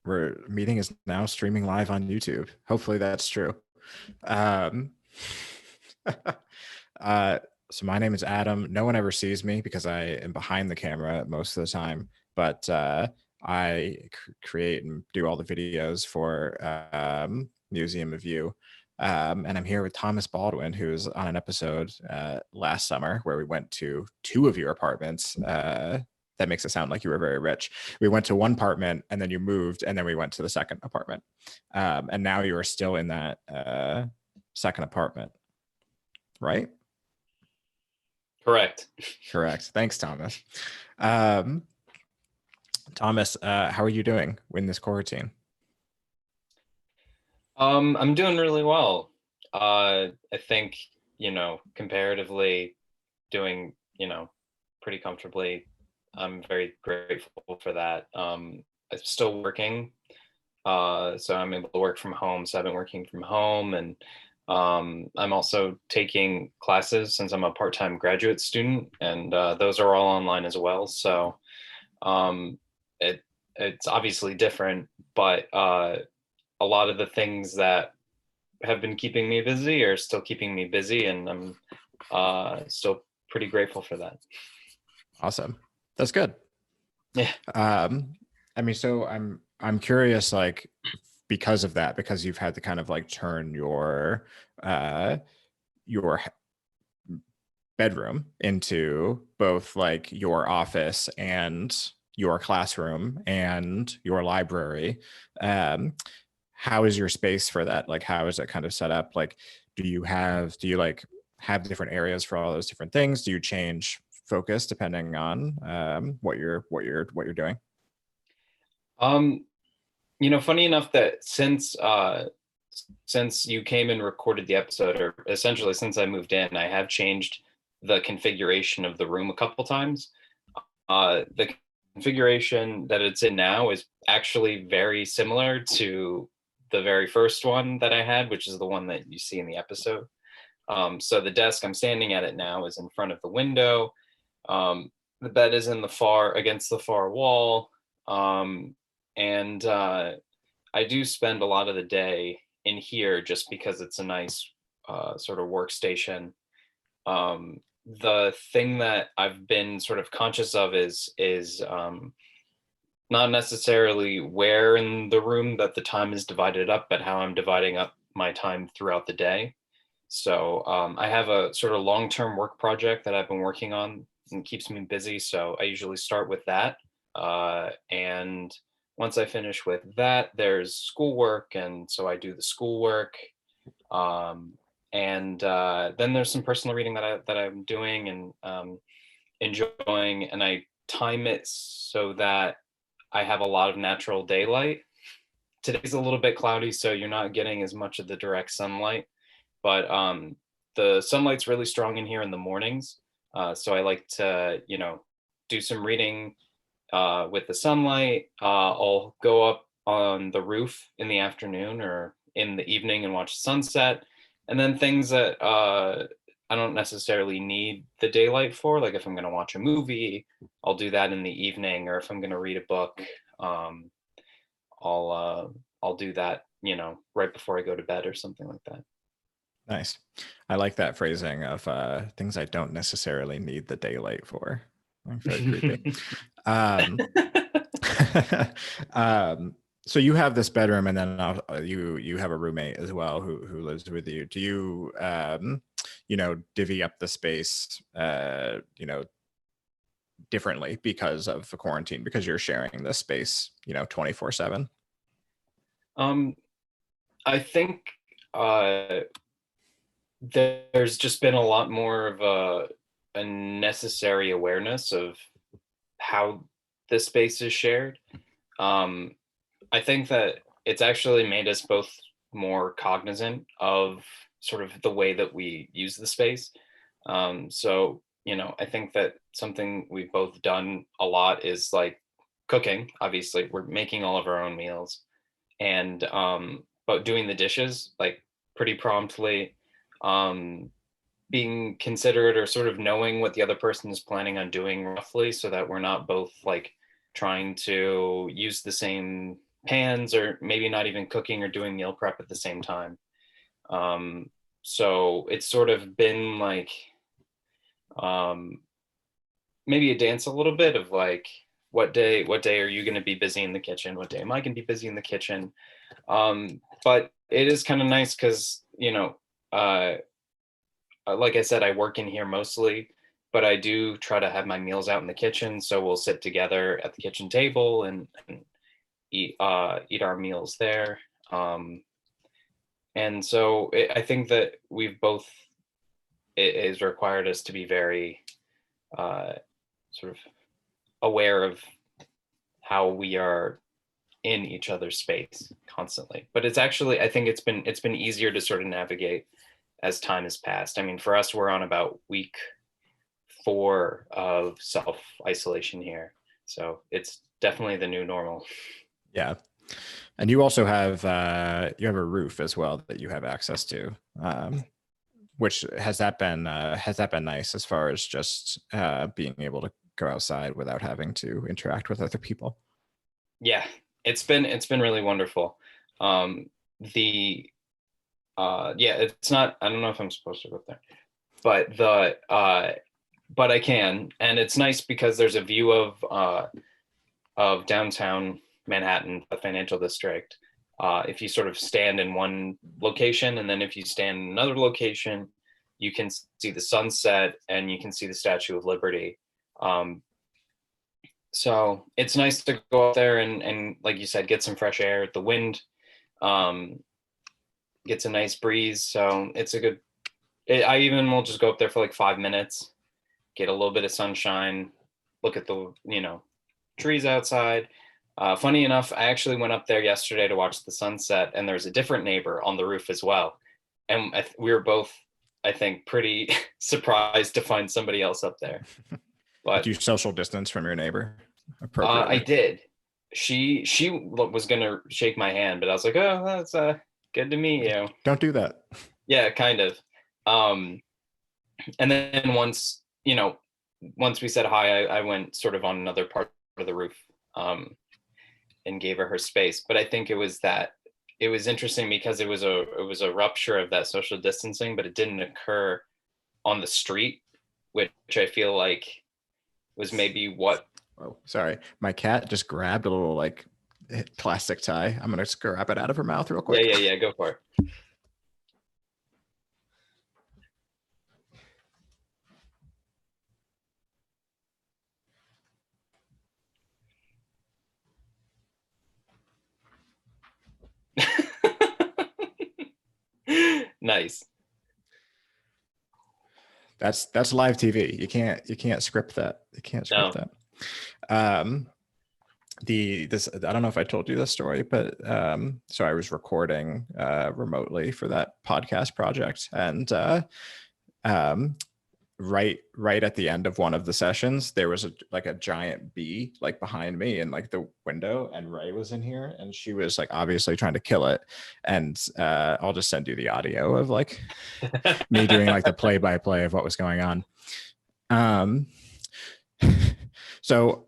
meeting is now streaming live on YouTube. Hopefully that's true. Um, uh, so my name is Adam. No one ever sees me because I am behind the camera most of the time, but I create and do all the videos for Museum of You. And I'm here with Thomas Baldwin, who's on an episode last summer where we went to two of your apartments. That makes it sound like you were very rich. We went to one apartment and then you moved, and then we went to the second apartment. And now you are still in that second apartment, right? Correct. Correct. Thanks, Thomas. Um, Thomas, how are you doing in this quarantine? I'm doing really well. I think, comparatively doing, pretty comfortably. I'm very grateful for that. I'm still working, so I'm able to work from home. So I've been working from home, and I'm also taking classes since I'm a part-time graduate student, and those are all online as well. So um, it it's obviously different, but a lot of the things that have been keeping me busy are still keeping me busy, and I'm still pretty grateful for that. Awesome. That's good. Yeah. I mean, so I'm curious, like, because of that, because you've had to kind of like turn your bedroom into both like your office and your classroom and your library. Um, how is your space for that? Like, how is it kind of set up? Like, do you like have different areas for all those different things? Do you change focus depending on what you're doing? Um, Funny enough that since you came and recorded the episode, or essentially since I moved in, I have changed the configuration of the room a couple times. The configuration that it's in now is actually very similar to the very first one that I had, which is the one that you see in the episode. So the desk I'm standing at it now is in front of the window. The bed is in the far against the far wall, and I do spend a lot of the day in here just because it's a nice sort of workstation. The thing that I've been sort of conscious of is not necessarily where in the room that the time is divided up, but how I'm dividing up my time throughout the day. So I have a sort of long-term work project that I've been working on and keeps me busy. So I usually start with that. And once I finish with that, there's schoolwork. And so I do the schoolwork. And then there's some personal reading that I'm doing and enjoying. And I time it so that I have a lot of natural daylight. Today's a little bit cloudy, so you're not getting as much of the direct sunlight, but the sunlight's really strong in here in the mornings. So I like to, do some reading with the sunlight. I'll go up on the roof in the afternoon or in the evening and watch the sunset. And then things that I don't necessarily need the daylight for, like if I'm going to watch a movie, I'll do that in the evening, or if I'm going to read a book, um, I'll do that, right before I go to bed or something like that. Nice. I like that phrasing of things I don't necessarily need the daylight for. Like, very creepy. Um, so you have this bedroom, and then you have a roommate as well who lives with you. Do you divvy up the space differently because of the quarantine, because you're sharing this space 24/7? um, I think uh, there's just been a lot more of a necessary awareness of how this space is shared. Um, I think that it's actually made us both more cognizant of sort of the way that we use the space. So, I think that something we've both done a lot is like cooking. Obviously, we're making all of our own meals, and but doing the dishes like pretty promptly, um, being considerate or sort of knowing what the other person is planning on doing roughly, so that we're not both like trying to use the same pans, or maybe not even cooking or doing meal prep at the same time. So it's sort of been like um, maybe a dance a little bit of like, what day are you going to be busy in the kitchen? What day am I going to be busy in the kitchen? But it is kind of nice because, uh, like I said, I work in here mostly, but I do try to have my meals out in the kitchen. So we'll sit together at the kitchen table and eat our meals there. And so I think that we've both, it has required us to be very uh, sort of aware of how we are in each other's space constantly. But it's actually, I think it's been easier to sort of navigate as time has passed. I mean, for us, we're on about week 4 of self isolation here, so it's definitely the new normal. Yeah. And you also have you have a roof as well that you have access to. Which has that been nice as far as just being able to go outside without having to interact with other people? Yeah, it's been really wonderful. The Yeah, it's not, I don't know if I'm supposed to go up there, but but I can, and it's nice because there's a view of downtown Manhattan, the financial district. If you sort of stand in one location, and then if you stand in another location, you can see the sunset and you can see the Statue of Liberty. Um, so it's nice to go out there and like you said, get some fresh air. The wind um, gets a nice breeze, so it's a good. I even will just go up there for like 5 minutes, get a little bit of sunshine, look at the trees outside. Funny enough, I actually went up there yesterday to watch the sunset, and there's a different neighbor on the roof as well. And we were both, I think, pretty surprised to find somebody else up there. Do But you social distance from your neighbor I appropriately? did. She was gonna shake my hand, but I was like, oh, that's good to meet you. Don't do that. Yeah, kind of. Um, and then once we said hi, I went sort of on another part of the roof. And gave her space. But I think it was interesting because it was a rupture of that social distancing, but it didn't occur on the street, which I feel like was maybe what. Oh, sorry. My cat just grabbed a little like plastic tie. I'm gonna just grab it out of her mouth real Yeah, quick. yeah, yeah. Go for it. Nice. That's live TV. You can't script that. You can't script No. that. Um, this I don't know if I told you this story, but so I was recording remotely for that podcast project, and um, right at the end of one of the sessions, there was a giant bee like behind me in like the window, and Ray was in here, and she was like obviously trying to kill it. And I'll just send you the audio of like me doing like the play by play of what was going on. Um, so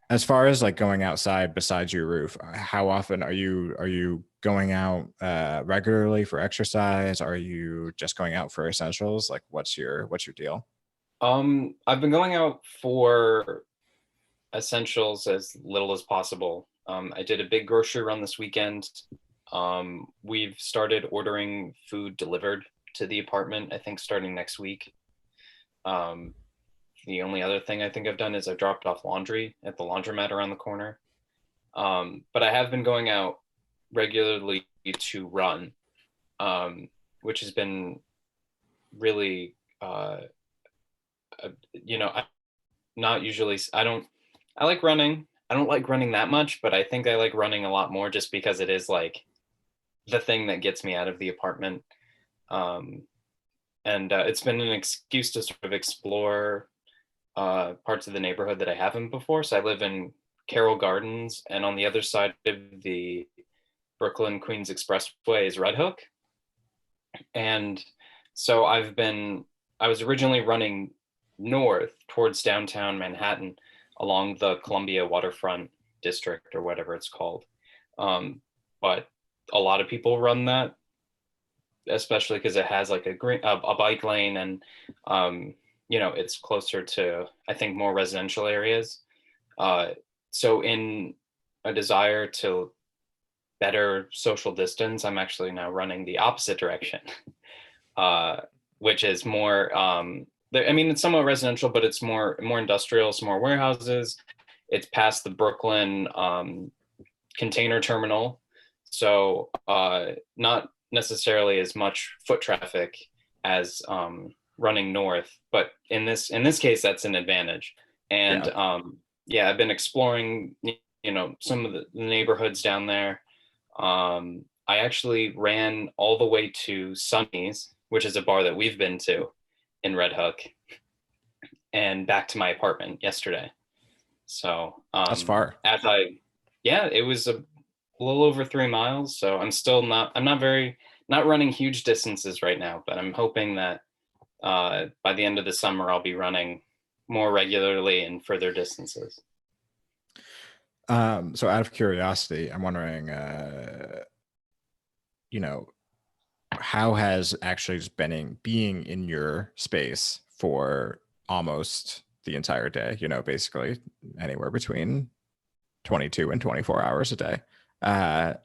as far as like going outside besides your roof, how often are you going out regularly for exercise? Are you just going out for essentials? Like what's your deal? I've been going out for essentials as little as possible. I did a big grocery run this weekend. We've started ordering food delivered to the apartment, I think starting next week. Um, the only other thing I think I've done is I've dropped off laundry at the laundromat around the corner. But I have been going out regularly to run, which has been really, I not usually, I like running. I don't like running that much, but I think I like running a lot more just because it is like the thing that gets me out of the apartment. Um, and It's been an excuse to sort of explore parts of the neighborhood that I haven't before. So I live in Carroll Gardens, and on the other side of the Brooklyn Queens Expressway is Red Hook. And so I was originally running north towards downtown Manhattan along the Columbia waterfront district or whatever it's called. But a lot of people run that, especially because it has like a bike lane, and it's closer to, I think, more residential areas. So in a desire to better social distance, I'm actually now running the opposite direction, uh, which is more. I mean, it's somewhat residential, but it's more industrial, some more warehouses. It's past the Brooklyn container terminal, so not necessarily as much foot traffic as running north. But in this case, that's an advantage. And Yeah. yeah, I've been exploring, some of the neighborhoods down there. I actually ran all the way to Sunny's, which is a bar that we've been to in Red Hook, and back to my apartment yesterday. So That's far. yeah, it was a little over 3 miles. So I'm not running huge distances right now, but I'm hoping that by the end of the summer, I'll be running more regularly and further distances. So out of curiosity, I'm wondering, how has actually just being in your space for almost the entire day, basically anywhere between 22 and 24 hours a day,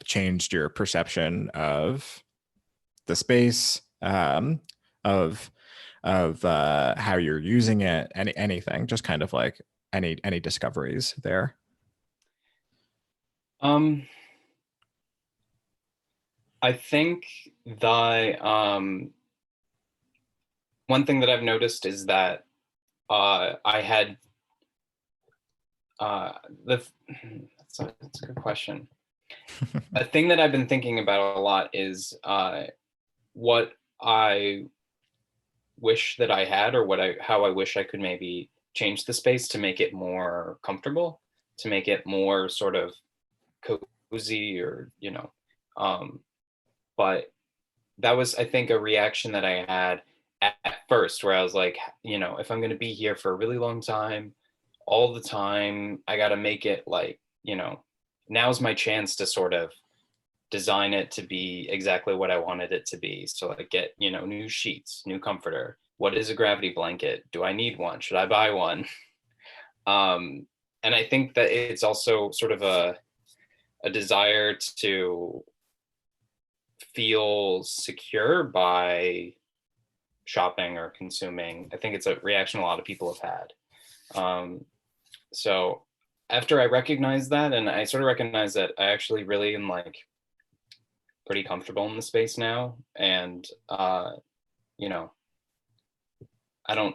changed your perception of the space, of how you're using it, anything, just kind of like any discoveries there. Um, I think that one thing that I've noticed is that I had uh, the that's a good question. A thing that I've been thinking about a lot is what I wish that I had, or how I wish I could maybe change the space to make it more comfortable, to make it more sort of cozy, or um, but that was, I think, a reaction that I had at first, where I was like, if I'm going to be here for a really long time, all the time, I got to make it like, now's my chance to sort of design it to be exactly what I wanted it to be. So like get, new sheets, new comforter. What is a gravity blanket? Do I need one? Should I buy one? Um, and I think that it's also sort of a desire to feel secure by shopping or consuming. I think it's a reaction a lot of people have had. So after I recognized that, and I sort of recognized that I actually really am like pretty comfortable in the space now, and you know, I don't.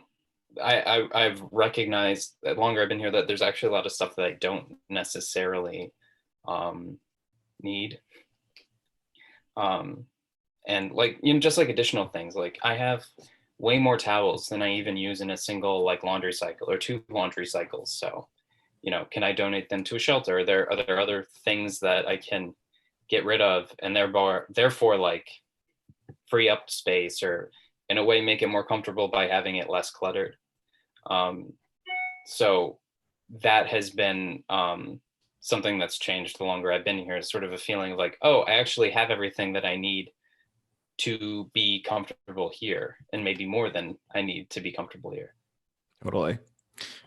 I've recognized that longer I've been here that there's actually a lot of stuff that I don't necessarily need. Um, and like, just like additional things, like I have way more towels than I even use in a single like laundry cycle or two laundry cycles. So, can I donate them to a shelter? Are there other things that I can get rid of, and therefore like free up space, or in a way make it more comfortable by having it less cluttered? So that has been something that's changed the longer I've been here. It's sort of a feeling of like, oh, I actually have everything that I need to be comfortable here, and maybe more than I need to be comfortable here. Totally.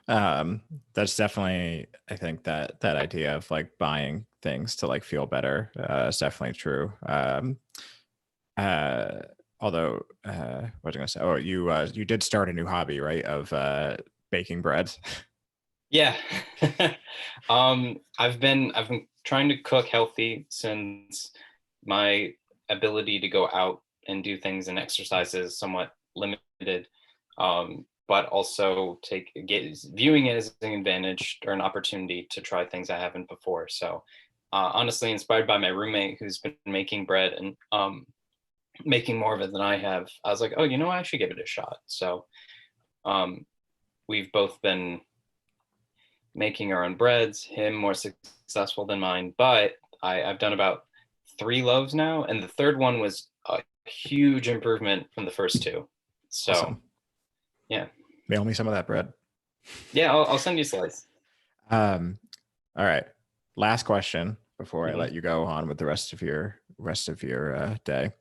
That's definitely, I think that idea of like buying things to like feel better is definitely true. Uh, Although, what was I gonna say? Oh, you did start a new hobby, right? Of baking bread. Yeah. I've been trying to cook healthy since my ability to go out and do things and exercise is somewhat limited. But also viewing it as an advantage or an opportunity to try things I haven't before. So honestly, inspired by my roommate who's been making bread and making more of it than I have, I was like, oh, I should give it a shot. So we've both been making our own breads, him more successful than mine, but I've done about 3 loaves now, and the third one was a huge improvement from the first two. So Awesome. yeah. Mail me some of that bread. Yeah, I'll send you a slice. Um, all right. Last question. before I Mhm. let you go on with the rest of your day.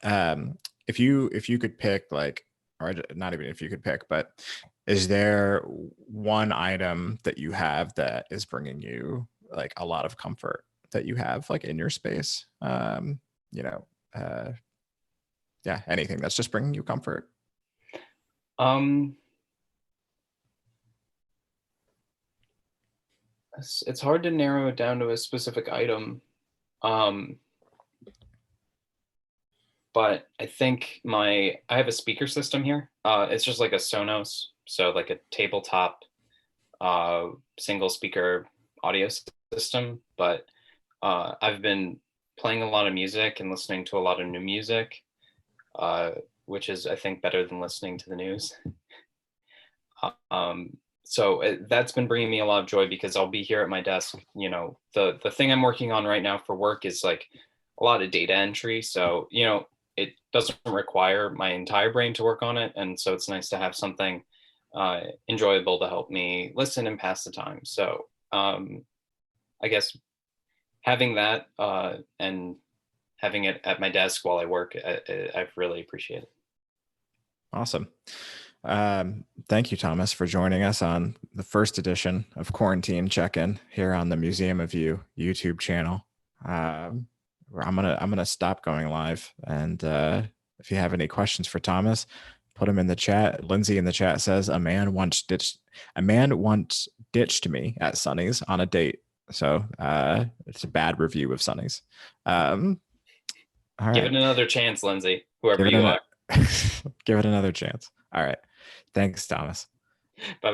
Um, if you could pick, like, or not even if you could pick, but is there one item that you have that is bringing you like a lot of comfort that you have like in your space? You know, uh, yeah, anything that's just bringing you comfort. Um, it's hard to narrow it down to a specific item. Um, but I think I have a speaker system here. It's just like a Sonos, so like a tabletop uh single speaker audio system. But I've been playing a lot of music and listening to a lot of new music, uh, which is I think better than listening to the news. Um, so that's been bringing me a lot of joy because I'll be here at my desk. The thing I'm working on right now for work is like a lot of data entry. So it doesn't require my entire brain to work on it, and so it's nice to have something enjoyable to help me listen and pass the time. So I guess having that and having it at my desk while I work, I've really appreciated. Awesome. Thank you, Thomas, for joining us on the first edition of Quarantine Check-In here on the Museum of You YouTube channel. Where I'm gonna stop going live, and if you have any questions for Thomas, put them in the chat. Lindsay in the chat says a man once ditched me at Sonny's on a date. So it's a bad review of Sonny's. All Give it right, another chance, Lindsay, whoever give it you an are. give it another chance. All right, thanks, Thomas. Bye.